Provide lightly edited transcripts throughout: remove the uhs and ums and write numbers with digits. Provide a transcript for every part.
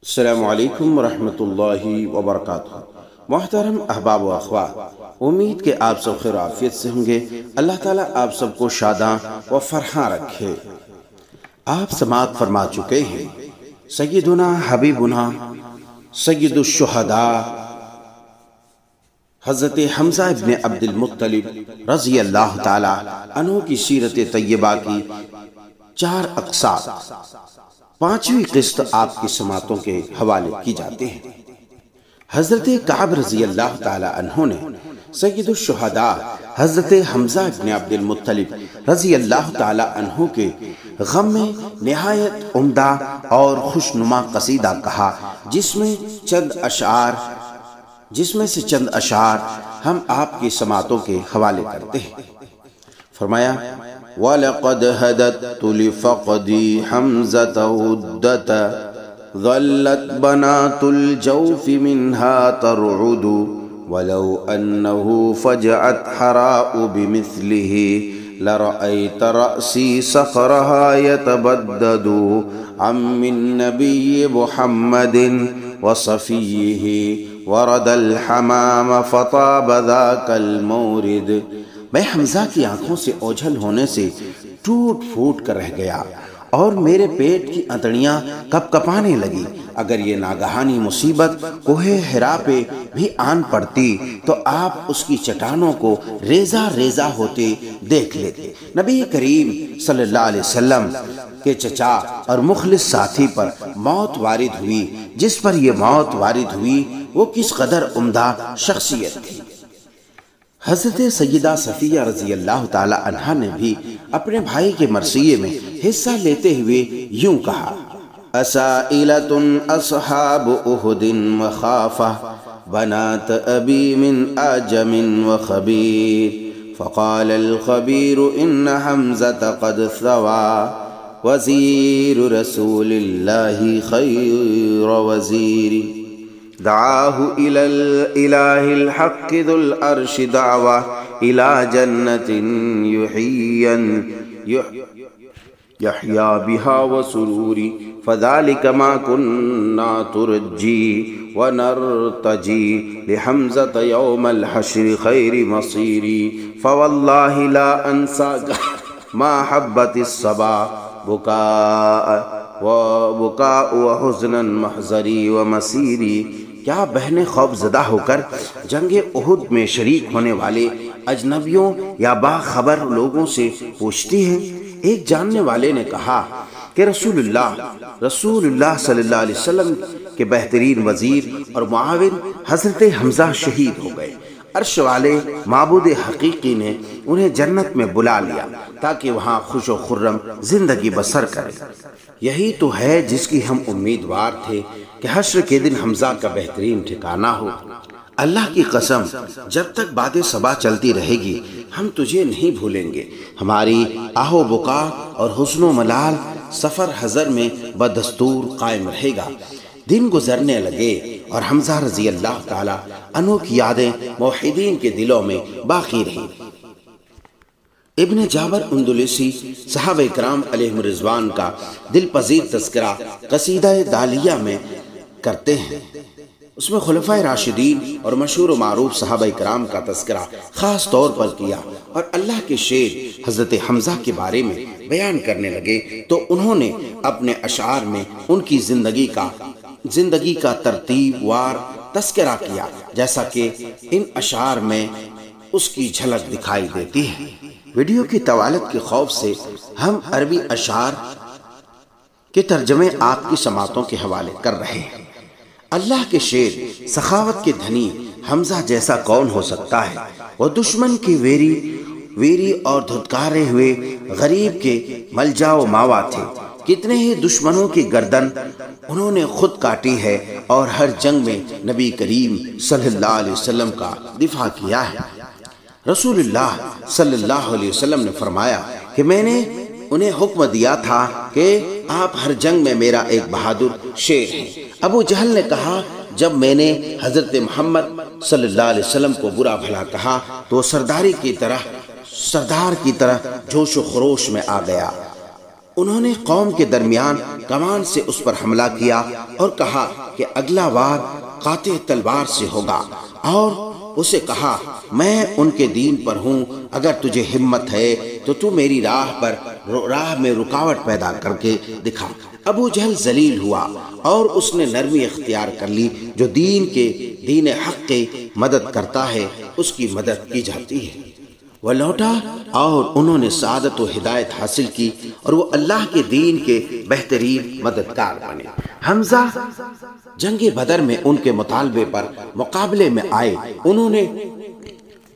السلام علیکم ورحمۃ اللہ وبرکاتہ۔ محترم احباب و اخوات، امید کہ آپ سب خیر و عافیت سے ہوں گے۔ اللہ تعالیٰ آپ سب کو شاداں و فرحاں رکھے۔ آپ سماعت فرما چکے ہیں سیدنا حبیبنا سید الشہداء حضرت حمزہ ابن عبد المطلب رضی اللہ تعالیٰ عنہ کی سیرت طیبہ کی 4 اقساط، 5ویں قسط آپ کی سماعتوں کے حوالے کی جاتے ہیں۔ حضرت کعب رضی اللہ تعالیٰ عنہ نے سید الشہداء حضرت حمزہ ابن عبد المطلب رضی اللہ تعالیٰ عنہ کے غم میں نہایت عمدہ اور خوشنما قصیدہ کہا، جس میں سے چند اشعار ہم آپ کی سماعتوں کے حوالے کرتے ہیں۔ فرمایا: وَلَقَدْ هَدَدْتُ لِفَقْدِي حَمْزَةَ عُدَّةً ظَلَّتْ بَنَاتُ الْجَوْفِ مِنْهَا تَرْعُدُ وَلَوْ أَنَّهُ فَجَعَتْ حَرَاءُ بِمِثْلِهِ لَرَأَيْتَ رَأْسِي صَخْرَهَا يَتَبَدَّدُ عَمِّ النَّبِيِّ مُحَمَّدٍ وَصَفِيِّهِ وَرَدَ الْحَمَامَ فَطَابَ ذَاكَ الْمَوْرِدِ۔ میں حمزہ کی آنکھوں سے اوجھل ہونے سے ٹوٹ پھوٹ کر رہ گیا اور میرے پیٹ کی انتڑیاں کپ کپانے لگی۔ اگر یہ ناگہانی مصیبت کوہ حرا پہ بھی آن پڑتی تو آپ اس کی چٹانوں کو ریزہ ریزہ ہوتے دیکھ لیتے۔ نبی کریم صلی اللہ علیہ وسلم کے چچا اور مخلص ساتھی پر موت وارد ہوئی۔ جس پر یہ موت وارد ہوئی وہ کس قدر عمدہ شخصیت تھی۔ حضرت سیدہ صفیہ رضی اللہ تعالی عنہا نے بھی اپنے بھائی کے مرثیے میں حصہ لیتے ہوئے یوں کہا: اسائلۃ اصحاب احد مخافہ بنات ابی من اعجم وخبیر فقال الخبیر ان حمزة قد ثوى وزیر رسول اللہ خیر وزیر دعاه إلى الإله الحق ذو العرش دعوة إلى جنة يحيا بها وسرور فذلك ما كنا ترجي ونرتجي لحمزة يوم الحشر خير مصيري فوالله لا أنسى ما حبت الصبا بكاء وحزنا محزري ومسيري۔ کیا بہنیں خوف زدہ ہو کر جنگ احد میں شریک ہونے والے اجنبیوں یا باخبر لوگوں سے پوچھتی ہیں؟ ایک جاننے والے نے کہا کہ رسول اللہ صلی اللہ علیہ وسلم کے بہترین وزیر اور معاون حضرت حمزہ شہید ہو گئے۔ عرش والے معبود حقیقی نے انہیں جنت میں بلا لیا تاکہ وہاں خوش و خرم زندگی بسر کرے۔ یہی تو ہے جس کی ہم امیدوار تھے کہ حشر کے دن حمزہ کا بہترین ٹھکانہ ہو۔ اللہ کی قسم، جب تک باد صبا چلتی رہے گی ہم تجھے نہیں بھولیں گے۔ ہماری آہ و بکا اور حزن و ملال سفر حضر میں بدستور قائم رہے گا۔ دن گزرنے لگے اور حمزہ رضی اللہ تعالی عنہ کی یادیں موحدین کے دلوں میں باقی رہی۔ ابن جابر اندلسی صحابہ کرام علیہم رضوان کا دل پذیر تذکرہ قصیدہ دالیہ میں کرتے ہیں۔ اس میں خلفائے راشدین اور مشہور و معروف صحابہ کرام کا تذکرہ خاص طور پر کیا اور اللہ کے شیر حضرت حمزہ کے بارے میں بیان کرنے لگے تو انہوں نے اپنے اشعار میں ان کی زندگی کا ترتیب وار تذکرہ کیا، جیسا کہ ان اشعار میں اس کی جھلک دکھائی دیتی ہے۔ ویڈیو کی طوالت کے خوف سے ہم عربی اشعار کے ترجمے آپ کی سماعتوں کے حوالے کر رہے ہیں۔ اللہ کے شیر سخاوت کے دھنی حمزہ جیسا کون ہو سکتا ہے؟ وہ دشمن کی ویری اور دھتکارے ہوئے غریب کے ملجا و ماوا تھے۔ کتنے ہی دشمنوں کی گردن انہوں نے خود کاٹی ہے اور ہر جنگ میں نبی کریم صلی اللہ علیہ وسلم کا دفاع کیا ہے۔ رسول اللہ صلی اللہ علیہ وسلم نے فرمایا کہ میں نے انہیں حکم دیا تھا کہ آپ ہر جنگ میں میرا ایک بہادر شیر ہیں۔ ابو جہل نے کہا جب میں نے حضرت محمد صلی اللہ علیہ وسلم کو برا بھلا کہا تو وہ سردار کی طرح جوش و خروش میں آ گیا۔ انہوں نے قوم کے درمیان کمان سے اس پر حملہ کیا اور کہا کہ اگلا وار قاطع تلوار سے ہوگا، اور اسے کہا میں ان کے دین پر ہوں، اگر تجھے ہمت ہے تو تو میری راہ میں رکاوٹ پیدا کر کے دکھا۔ ابو جہل ذلیل ہوا اور اس نے نرمی اختیار کر لی، جو دین حق کی مدد کرتا ہے اس کی مدد کی جاتی ہے۔ وہ لوٹا اور انہوں نے سعادت و ہدایت حاصل کی اور وہ اللہ کے دین کے بہترین مددگار بنے۔ حمزہ جنگ بدر میں ان کے مطالبے پر مقابلے میں آئے، انہوں نے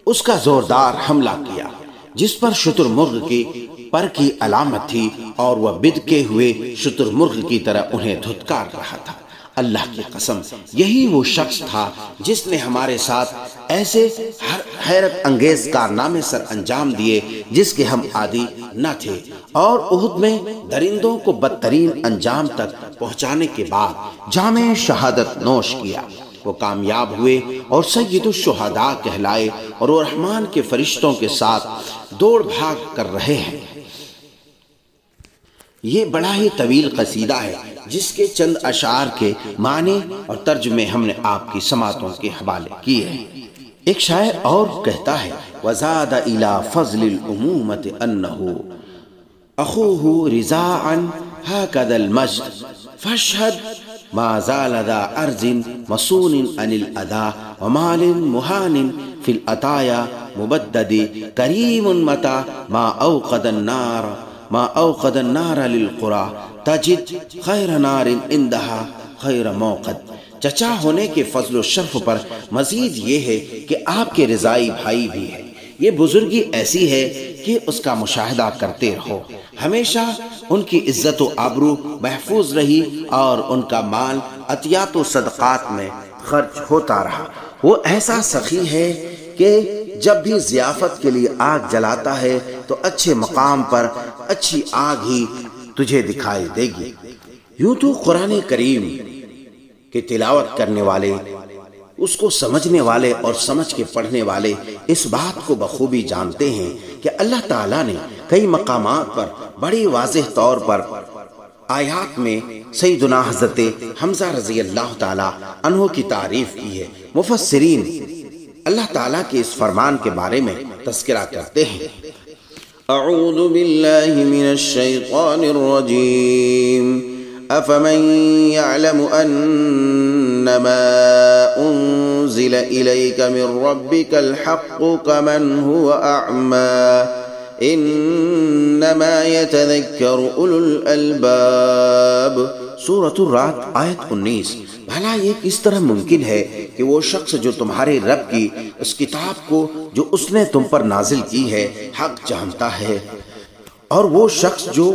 اس کا زوردار حملہ کیا جس پر شتر مرغ کی پر کی علامت تھی، اور وہ بدکے ہوئے شتر مرغ کی طرح انہیں دھتکار رہا تھا۔ اللہ کی قسم، یہی وہ شخص تھا جس نے ہمارے ساتھ ایسے حیرت انگیز کارنامے سر انجام دیے جس کے ہم عادی نہ تھے، اور احد میں درندوں کو بدترین انجام تک پہنچانے کے بعد جام شہادت نوش کیا۔ وہ کامیاب ہوئے اور سید الشہداء کہلائے، اور وہ رحمان کے فرشتوں کے ساتھ دوڑ بھاگ کر رہے ہیں۔ یہ بڑا ہی طویل قصیدہ ہے جس کے چند اشعار کے معنی اور ترجمے ہم نے آپ کی سماعتوں کے حوالے کیے ہیں۔ ایک شاعر اور کہتا ہے وَزَادَ إِلَى فَضْلِ الْأُمُومَةِ أَنَّهُ أَخُوهُ رِزَاعًا هَكَذَا الْمَجْدِ فَاشْهَدْ مَا زَالَ ذَا أَرْضٍ مَصُونٍ عَنِ الْأَذَى وَمَالٍ مُهَانٍ فِي الْأَطَايَا مُبَدَّدِ كَرِيمٌ مَتَى ما اوقد النار للقرى تجد خیر نار عندها خیر موقد۔ چچا ہونے کے فضل و شرف پر مزید یہ ہے کہ آپ کے رضائی بھائی بھی ہیں۔ یہ بزرگی ایسی ہے کہ اس کا مشاہدہ کرتے رہو، ہمیشہ ان کی عزت و آبرو محفوظ رہی اور ان کا مال عطیات و صدقات میں خرچ ہوتا رہا۔ وہ ایسا سخی ہے کہ جب بھی ضیافت کے لیے آگ جلاتا ہے تو اچھے مقام پر اچھی آگ ہی تجھے دکھائی دے گی۔ یوں تو قرآن کریم کی تلاوت کرنے والے، اس کو سمجھنے والے اور سمجھ کے پڑھنے والے اس بات کو بخوبی جانتے ہیں کہ اللہ تعالیٰ نے کئی مقامات پر بڑی واضح طور پر آیات میں سیدنا حضرت حمزہ رضی اللہ تعالیٰ عنہ کی تعریف کی ہے۔ مفسرین اللہ تعالیٰ کے اس فرمان کے بارے میں تذکرہ کرتے ہیں۔ اعوذ باللہ من الشیطان الرجیم افمن يعلم انما انزل الیک من ربک الحق کمن هو اعمی انما يتذکر اولو الالباب۔ سورۃ الرعد آیت 19۔ بھلا یہ کس طرح ممکن ہے کہ وہ شخص جو تمہارے رب کی اس کتاب کو جو اس نے تم پر نازل کی ہے حق جانتا ہے، اور وہ شخص جو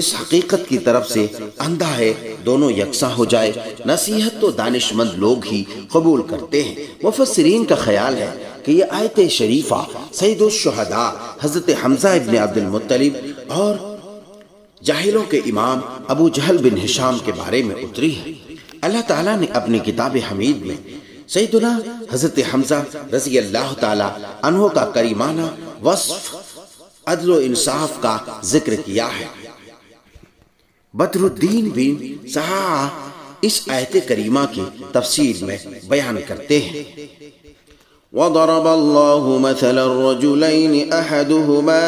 اس حقیقت کی طرف سے اندھا ہے، دونوں یکساں ہو جائے۔ نصیحت تو دانش مند لوگ ہی قبول کرتے ہیں۔ مفسرین کا خیال ہے کہ یہ آیت شریفہ سید الشہداء حضرت حمزہ ابن عبد المطلب اور جاہلوں کے امام ابو جہل بن ہشام کے بارے میں اتری ہے۔ اللہ تعالیٰ نے اپنی کتاب حمید میں سیدنا حضرت حمزہ رضی اللہ تعالیٰ عنہ کا کریمانہ وصف، عدل و انصاف کا ذکر کیا ہے۔ بدر الدین بن سہاہ اس آیت کریمہ کی تفسیر میں بیان کرتے ہیں۔ وضرب الله مثلا الرجلين أحدهما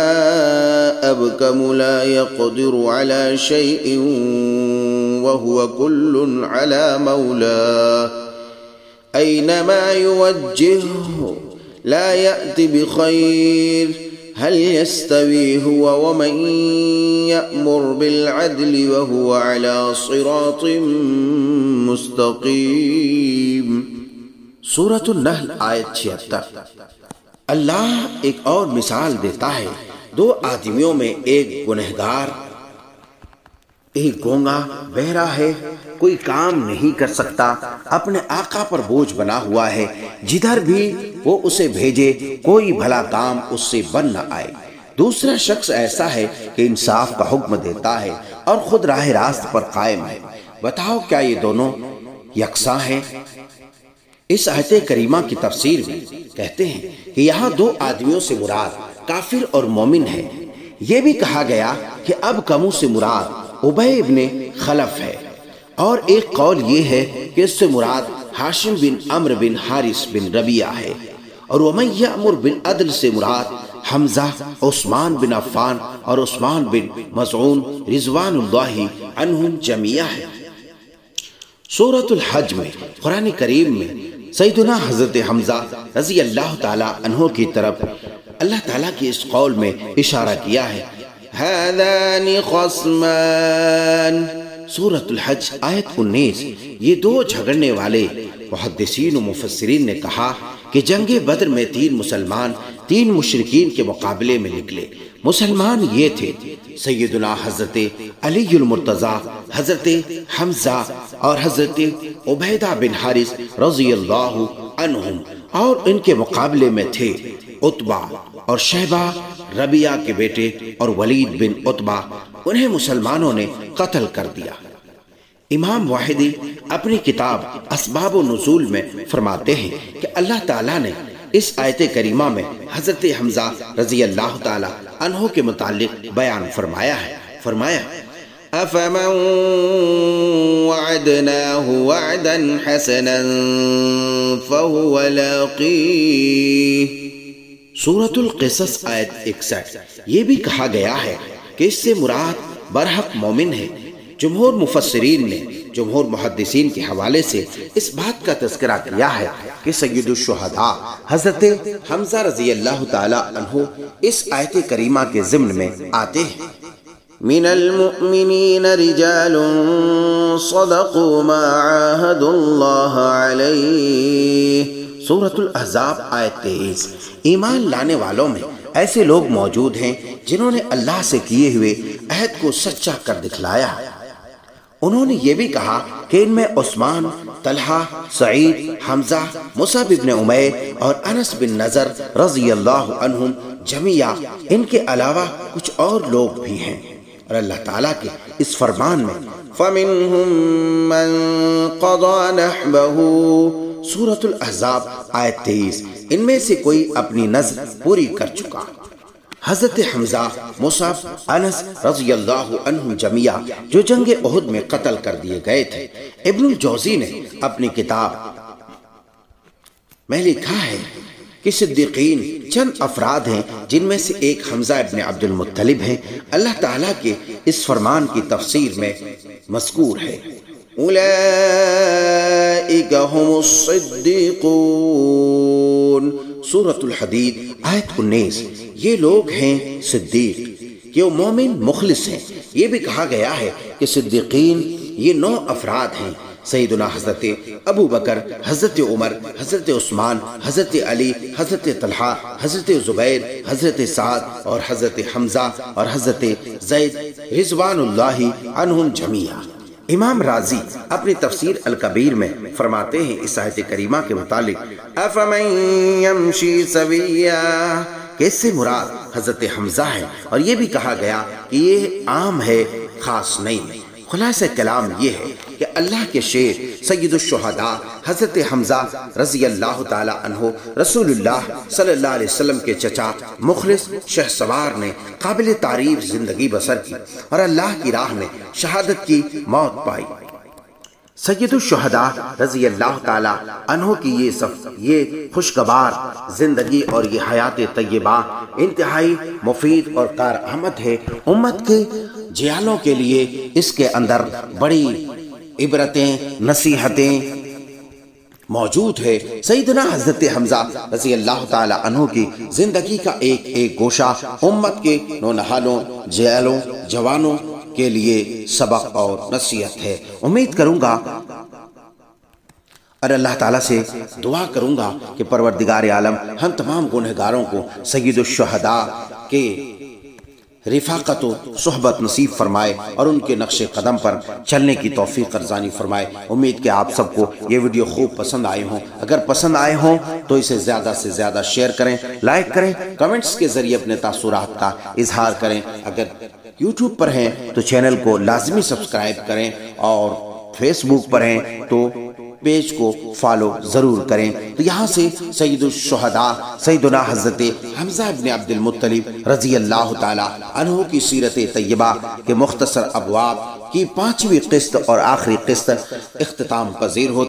أبكم لا يقدر على شيء وهو كل على مولاه أينما يوجهه لا يأتي بخير هل يستوي هو ومن يأمر بالعدل وهو على صراط مستقيم۔ سورۃ النحل آیت 76۔ اللہ ایک اور مثال دیتا ہے، دو آدمیوں میں ایک گنہگار، ایک گونگا بہرا ہے، کوئی کام نہیں کر سکتا، اپنے آقا پر بوجھ بنا ہوا ہے، جدھر بھی وہ اسے بھیجے کوئی بھلا کام اس سے بن نہ آئے۔ دوسرا شخص ایسا ہے کہ انصاف کا حکم دیتا ہے اور خود راہ راست پر قائم ہے۔ بتاؤ کیا یہ دونوں یکساں ہیں؟ اس آیت کریمہ کی تفسیر میں کہتے ہیں کہ یہاں دو آدمیوں سے مراد کافر اور مومن ہے۔ یہ بھی کہا گیا کہ اب کمو سے مراد ابی ابن خلف ہے، اور ایک قول یہ ہے کہ اس سے مراد ہاشم بن عمرو بن حارث بن ربیعہ ہے، اور ومن یأمر بالعدل سے مراد حمزہ، عثمان بن عفان اور عثمان بن مظعون رضوان اللہ عنہم جمیعہ ہے۔ سورۃ الحج میں قرآن کریم میں سیدنا حضرت حمزہ رضی اللہ تعالیٰ عنہ کی طرف اللہ تعالیٰ کی اس قول میں اشارہ کیا ہے، هذان خصمان۔ سورۃ الحج آیت 19۔ یہ دو جھگڑنے والے محدثین و مفسرین نے کہا کہ جنگ بدر میں 3 مسلمان 3 مشرکین کے مقابلے میں نکلے۔ مسلمان یہ تھے سیدنا حضرت علی المرتضیٰ، حضرت حمزہ اور حضرت عبیدہ بن حارث رضی اللہ عنہم، اور ان کے مقابلے میں تھے عتبہ اور شیبہ ربیعہ کے بیٹے اور ولید بن عتبہ۔ انہیں مسلمانوں نے قتل کر دیا۔ امام واحدی اپنی کتاب اسباب النزول میں فرماتے ہیں کہ اللہ تعالیٰ نے اس آیت کریمہ میں حضرت حمزہ رضی اللہ تعالیٰ عنہ کے متعلق بیان فرمایا ہے۔ فرمایا أفمن وعدناه وعدا حسنا فهو لاقيه۔ سورۃ القصص آیت 61۔ یہ بھی کہا گیا ہے کہ اس سے مراد برحق مومن ہے۔ جمہور مفسرین نے جمہور محدثین کے حوالے سے اس بات کا تذکرہ کیا ہے کہ سید الشہداء حضرت حمزہ رضی اللہ تعالیٰ عنہ اس آیت کریمہ کے ضمن میں آتے ہیں۔ من المؤمنین رجال صدقوا ما عاهدوا اللہ علیہ۔ سورۃ الاحزاب آیت 23۔ ایمان لانے والوں میں ایسے لوگ موجود ہیں جنہوں نے اللہ سے کیے ہوئے عہد کو سچا کر دکھلایا۔ انہوں نے یہ بھی کہا کہ ان میں عثمان، طلحہ، سعید، حمزہ، مصعب بن عمیر اور انس بن نضر رضی اللہ عنہم جمیعہ، ان کے علاوہ کچھ اور لوگ بھی ہیں۔ اور اللہ تعالیٰ کے اس فرمان میں فَمِنْهُمْ مَنْ قَضَى نَحْبَهُ۔ سورۃ الاحزاب آیت 23۔ ان میں سے کوئی اپنی نظر پوری کر چکا۔ حضرت حمزہ، مصعب، انس رضی اللہ عنہم جمیعہ جو جنگ احد میں قتل کر دیے گئے تھے، ابن الجوزی نے اپنی کتاب میں لکھا ہے کہ صدیقین چند افراد ہیں جن میں سے ایک حمزہ ابن عبد المطلب ہیں۔ اللہ تعالیٰ کے اس فرمان کی تفسیر میں مذکور ہے، اولئک هم الصدیقون۔ سورۃ الحدید آیت 19۔ یہ لوگ ہیں صدیق، کہ وہ مومن مخلص ہیں۔ یہ بھی کہا گیا ہے کہ صدیقین یہ 9 افراد ہیں، سیدنا حضرت ابو بکر، حضرت عمر، حضرت عثمان، حضرت علی، حضرت طلحہ، حضرت زبیر، حضرت سعد اور حضرت حمزہ اور حضرت زید رضوان اللہ عنہم جمیعہ۔ امام راضی اپنی تفسیر الکبیر میں فرماتے ہیں اس آیت کریمہ کے متعلق، افمن یمشی سویا، کہ اس سے مراد حضرت حمزہ ہے، اور یہ بھی کہا گیا کہ یہ عام ہے، خاص نہیں۔ خلاصہ کلام یہ ہے کہ اللہ کے شیر سید الشہداء حضرت حمزہ رضی اللہ تعالی عنہ رسول اللہ صلی اللہ علیہ وسلم کے چچا مخلص شہ سوار نے قابل تعریف زندگی بسر کی اور اللہ کی راہ میں شہادت کی موت پائی۔ سید الشہداء رضی اللہ تعالی عنہ کی یہ خوشگوار زندگی اور یہ حیات طیبہ انتہائی مفید اور کارآمد ہے امت کے جیالوں کے لیے۔ اس کے اندر بڑی عبرتیں، نصیحتیں موجود ہے۔ سیدنا حضرت حمزہ رضی اللہ تعالی عنہ کی زندگی کا ایک ایک گوشہ امت کے نونہالوں، جیالوں، جوانوں کے لیے سبق اور نصیحت ہے۔ امید کروں گا اور اللہ تعالیٰ سے دعا کروں گا کہ پروردگار عالم ہم تمام گنہگاروں کو سید الشہداء کے رفاقت و صحبت نصیب فرمائے اور ان کے نقش قدم پر چلنے کی توفیق ارزانی فرمائے۔ امید کہ آپ سب کو یہ ویڈیو خوب پسند آئے ہوں۔ اگر پسند آئے ہوں تو اسے زیادہ سے زیادہ شیئر کریں، لائک کریں، کمنٹس کے ذریعے اپنے تاثرات کا اظہار کریں۔ اگر یوٹیوب پر ہیں تو چینل کو لازمی سبسکرائب کریں، اور فیس بک پر ہیں تو پیج کو فالو ضرور کریں۔ تو یہاں سے سید الشہداء سیدنا حضرت حمزہ ابن عبد المطلب رضی اللہ تعالی عنہ کی سیرت طیبہ کے مختصر ابواب کی 5ویں قسط اور آخری قسط اختتام پذیر ہوتی